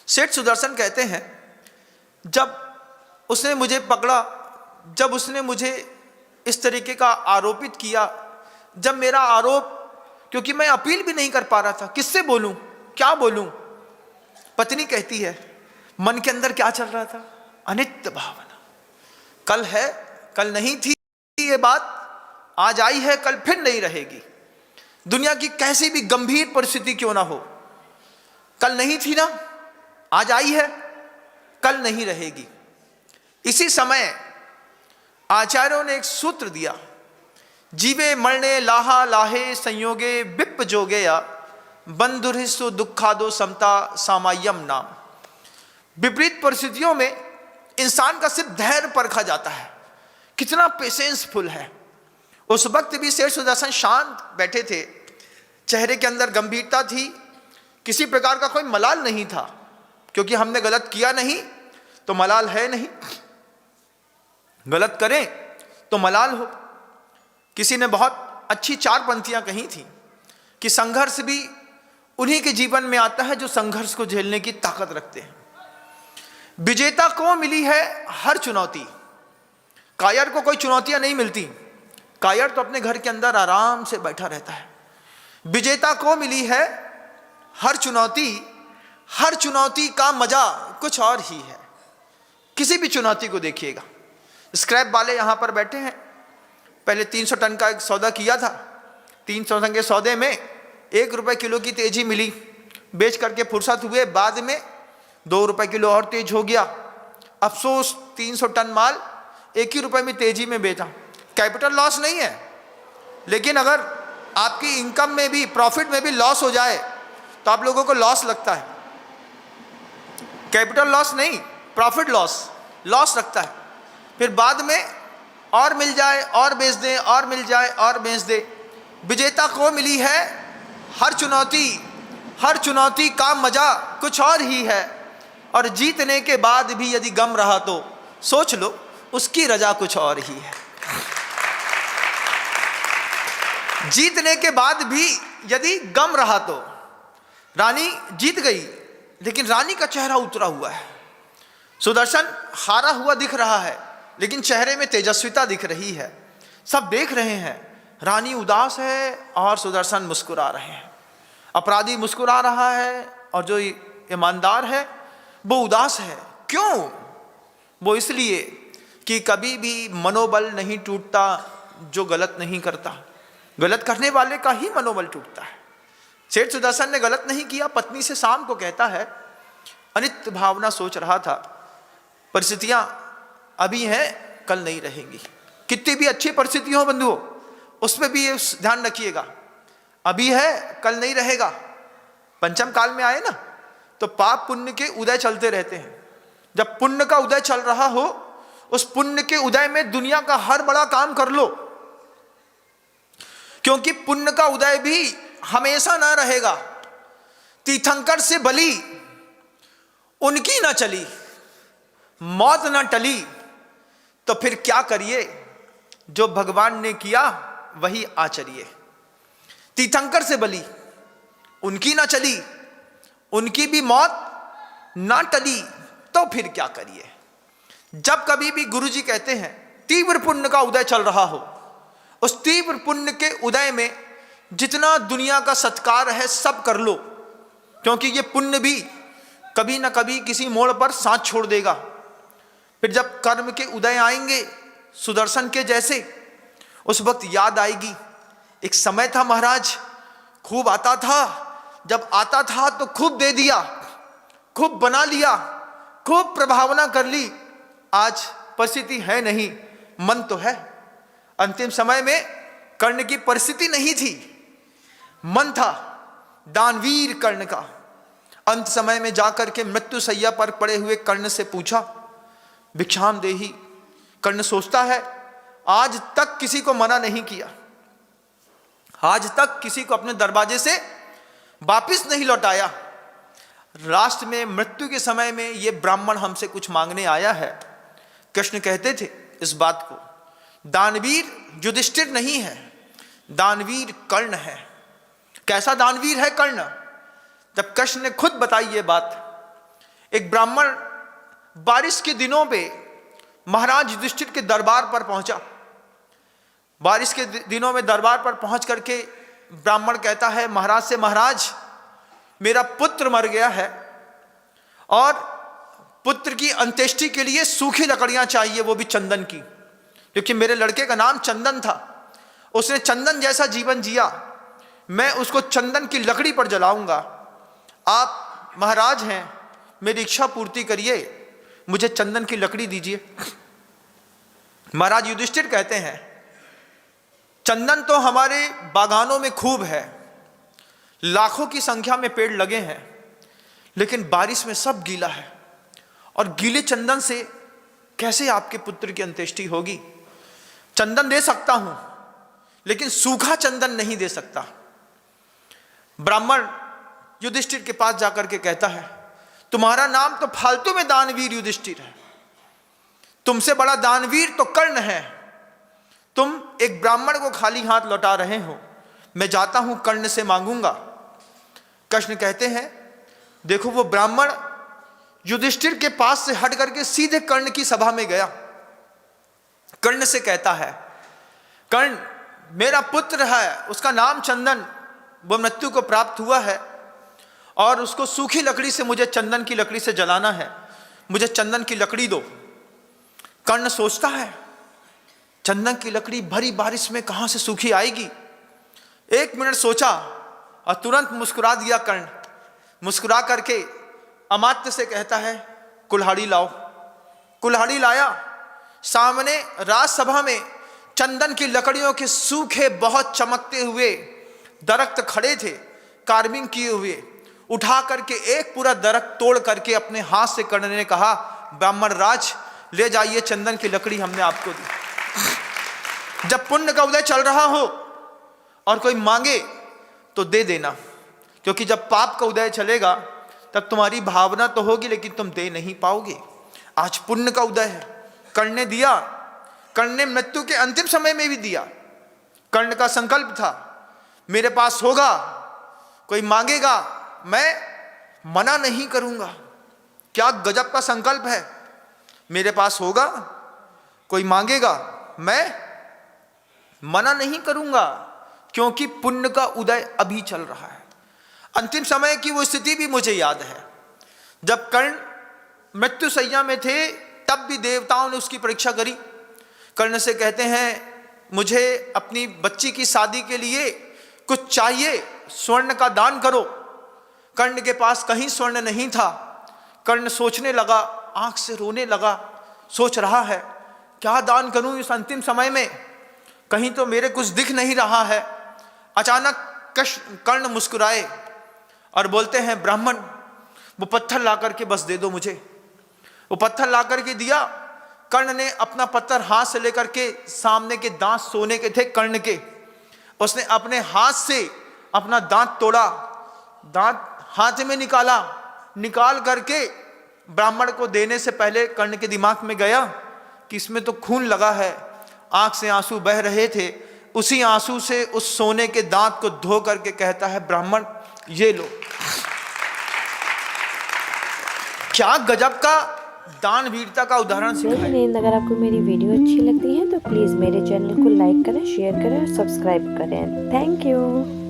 सेठ सुदर्शन कहते हैं, जब उसने मुझे पकड़ा, जब उसने मुझे इस तरीके का आरोपित किया, जब मेरा आरोप, क्योंकि मैं अपील भी नहीं कर पा रहा था, किससे बोलूं, क्या बोलूं। पत्नी कहती है, मन के अंदर क्या चल रहा था, अनित्य भावना। कल है, कल नहीं थी ये बात, आज आई है, कल फिर नहीं रहेगी। दुनिया की कैसी भी गंभीर परिस्थिति क्यों ना हो, कल नहीं थी ना, आज आई है, कल नहीं रहेगी। इसी समय आचार्यों ने एक सूत्र दिया, जीवे मरणे लाहा लाहे संयोगे विप जोगेया बंधुरिसु दुखादो समता सामायम नाम। विपरीत परिस्थितियों में इंसान का सिर्फ धैर्य परखा जाता है, कितना पेशेंसफुल है। उस वक्त भी सेठ सुदर्शन शांत बैठे थे, चेहरे के अंदर गंभीरता थी, किसी प्रकार का कोई मलाल नहीं था, क्योंकि हमने गलत किया नहीं तो मलाल है नहीं, गलत करें तो मलाल हो। किसी ने बहुत अच्छी 4 पंक्तियां कही थी कि संघर्ष भी उन्हीं के जीवन में आता है जो संघर्ष को झेलने की ताकत रखते हैं। विजेता को मिली है हर चुनौती, कायर को कोई चुनौतियां नहीं मिलती, कायर तो अपने घर के अंदर आराम से बैठा रहता है। विजेता को मिली है हर चुनौती, हर चुनौती का मजा कुछ और ही है। किसी भी चुनौती को देखिएगा, स्क्रैप वाले यहां पर बैठे हैं, पहले 300 टन का एक सौदा किया था, 300 टन के सौदे में 1 रुपए किलो की तेजी मिली, बेच करके फुर्सत हुए, बाद में 2 रुपए किलो और तेज हो गया। अफसोस 300 टन माल 1 ही रुपए में तेजी में बेचा। कैपिटल लॉस नहीं है, लेकिन अगर आपकी इनकम में भी, प्रॉफिट में भी लॉस हो जाए तो आप लोगों को लॉस लगता है। कैपिटल लॉस नहीं, प्रॉफिट लॉस लगता है। फिर बाद में और मिल जाए और बेच दें, और मिल जाए और बेच दे। विजेता को मिली है हर चुनौती, हर चुनौती का मजा कुछ और ही है। और जीतने के बाद भी यदि गम रहा तो सोच लो, उसकी रजा कुछ और ही है। जीतने के बाद भी यदि गम रहा तो, रानी जीत गई लेकिन रानी का चेहरा उतरा हुआ है, सुदर्शन हारा हुआ दिख रहा है लेकिन चेहरे में तेजस्विता दिख रही है। सब देख रहे हैं, रानी उदास है और सुदर्शन मुस्कुरा रहे हैं। अपराधी मुस्कुरा रहा है और जो ईमानदार है वो उदास है। क्यों? वो इसलिए कि कभी भी मनोबल नहीं टूटता जो गलत नहीं करता, गलत करने वाले का ही मनोबल टूटता है। सेठ सुदर्शन ने गलत नहीं किया, पत्नी से शाम को कहता है, अनित्य भावना सोच रहा था, परिस्थितियां अभी हैं, कल नहीं रहेंगी। कितनी भी अच्छी परिस्थिति हो बंधुओं, उसमें भी ये ध्यान रखिएगा, अभी है, कल नहीं रहेगा। पंचम काल में आए ना तो पाप पुण्य के उदय चलते रहते हैं। जब पुण्य का उदय चल रहा हो, उस पुण्य के उदय में दुनिया का हर बड़ा काम कर लो, क्योंकि पुण्य का उदय भी हमेशा ना रहेगा। तीर्थंकर से बली उनकी ना चली, मौत ना टली, तो फिर क्या करिए, जो भगवान ने किया वही आचरिए। तीर्थंकर से बली उनकी ना चली, उनकी भी मौत ना टली, तो फिर क्या करिए। जब कभी भी गुरुजी कहते हैं तीव्र पुण्य का उदय चल रहा हो, उस तीव्र पुण्य के उदय में जितना दुनिया का सत्कार है सब कर लो, क्योंकि ये पुण्य भी कभी ना कभी किसी मोड़ पर साथ छोड़ देगा। फिर जब कर्म के उदय आएंगे सुदर्शन के जैसे, उस वक्त याद आएगी, एक समय था महाराज, खूब आता था, जब आता था तो खूब दे दिया, खूब बना लिया, खूब प्रभावना कर ली। आज परिस्थिति है नहीं, मन तो है। अंतिम समय में कर्ण की परिस्थिति नहीं थी, मन था दानवीर कर्ण का। अंत समय में जाकर के मृत्यु शैया पर पड़े हुए कर्ण से पूछा, भिक्षाम देहि। कर्ण सोचता है, आज तक किसी को मना नहीं किया, आज तक किसी को अपने दरवाजे से वापिस नहीं लौटाया, राष्ट्र में मृत्यु के समय में ये ब्राह्मण हमसे कुछ मांगने आया है। कृष्ण कहते थे इस बात को, दानवीर युधिष्ठिर नहीं है, दानवीर कर्ण है। कैसा दानवीर है कर्ण? जब कृष्ण ने खुद बताई ये बात, एक ब्राह्मण बारिश के दिनों पे महाराज युधिष्ठिर के दरबार पर पहुंचा। बारिश के दिनों में दरबार पर पहुंच करके ब्राह्मण कहता है महाराज से, महाराज मेरा पुत्र मर गया है और पुत्र की अंत्येष्टि के लिए सूखी लकड़ियां चाहिए, वो भी चंदन की, क्योंकि मेरे लड़के का नाम चंदन था। उसने चंदन जैसा जीवन जिया, मैं उसको चंदन की लकड़ी पर जलाऊंगा। आप महाराज हैं, मेरी इच्छा पूर्ति करिए, मुझे चंदन की लकड़ी दीजिए। महाराज युधिष्ठिर कहते हैं चंदन तो हमारे बागानों में खूब है, लाखों की संख्या में पेड़ लगे हैं, लेकिन बारिश में सब गीला है और गीले चंदन से कैसे आपके पुत्र की अंत्येष्टि होगी। चंदन दे सकता हूं लेकिन सूखा चंदन नहीं दे सकता। ब्राह्मण युधिष्ठिर के पास जाकर के कहता है तुम्हारा नाम तो फालतू में दानवीर युधिष्ठिर है, तुमसे बड़ा दानवीर तो कर्ण है, तुम एक ब्राह्मण को खाली हाथ लौटा रहे हो, मैं जाता हूं कर्ण से मांगूंगा। कृष्ण कहते हैं देखो वो ब्राह्मण युधिष्ठिर के पास से हट करके सीधे कर्ण की सभा में गया। कर्ण से कहता है कर्ण मेरा पुत्र है, उसका नाम चंदन, वो मृत्यु को प्राप्त हुआ है और उसको सूखी लकड़ी से मुझे चंदन की लकड़ी से जलाना है, मुझे चंदन की लकड़ी दो। कर्ण सोचता है चंदन की लकड़ी भरी बारिश में कहां से सूखी आएगी। 1 मिनट सोचा और तुरंत मुस्कुरा दिया कर्ण। मुस्कुरा करके अमात्य से कहता है कुल्हाड़ी लाओ। कुल्हाड़ी लाया। सामने राजसभा में चंदन की लकड़ियों के सूखे बहुत चमकते हुए दरख्त खड़े थे, कार्विंग किए हुए। उठा करके एक पूरा दरख्त तोड़ करके अपने हाथ से कर्ण ने कहा ब्राह्मण राज ले जाइए चंदन की लकड़ी हमने आपको दी। जब पुण्य का उदय चल रहा हो और कोई मांगे तो दे देना, क्योंकि जब पाप का उदय चलेगा तब तुम्हारी भावना तो होगी लेकिन तुम दे नहीं पाओगे। आज पुण्य का उदय है, कर्ण ने दिया। कर्ण ने मृत्यु के अंतिम समय में भी दिया। कर्ण का संकल्प था मेरे पास होगा, कोई मांगेगा मैं मना नहीं करूंगा। क्या गजब का संकल्प है, मेरे पास होगा, कोई मांगेगा मैं मना नहीं करूंगा, क्योंकि पुण्य का उदय अभी चल रहा है। अंतिम समय की वो स्थिति भी मुझे याद है, जब कर्ण मृत्यु सैया में थे तब भी देवताओं ने उसकी परीक्षा करी। कर्ण से कहते हैं मुझे अपनी बच्ची की शादी के लिए कुछ चाहिए, स्वर्ण का दान करो। कर्ण के पास कहीं स्वर्ण नहीं था। कर्ण सोचने लगा, आंख से रोने लगा, सोच रहा है क्या दान करूं इस अंतिम समय में, कहीं तो मेरे कुछ दिख नहीं रहा है। अचानक कर्ण मुस्कुराए और बोलते हैं ब्राह्मण वो पत्थर ला करके बस दे दो मुझे। वो पत्थर ला करके दिया। कर्ण ने अपना पत्थर हाथ से लेकर के, सामने के दांत सोने के थे कर्ण के, उसने अपने हाथ से अपना दांत तोड़ा, दांत हाथ में निकाला। निकाल करके ब्राह्मण को देने से पहले कर्ण के दिमाग में गया कि इसमें तो खून लगा है, आंख से आंसू बह रहे थे। उसी आंसू से उस सोने के दांत को धो करके कहता है ब्राह्मण ये लो। क्या गजब का दान वीरता का उदाहरण सिखाया। अगर आपको मेरी वीडियो अच्छी लगती है तो प्लीज़ मेरे चैनल को लाइक करें, शेयर करें और सब्सक्राइब करें। Thank you.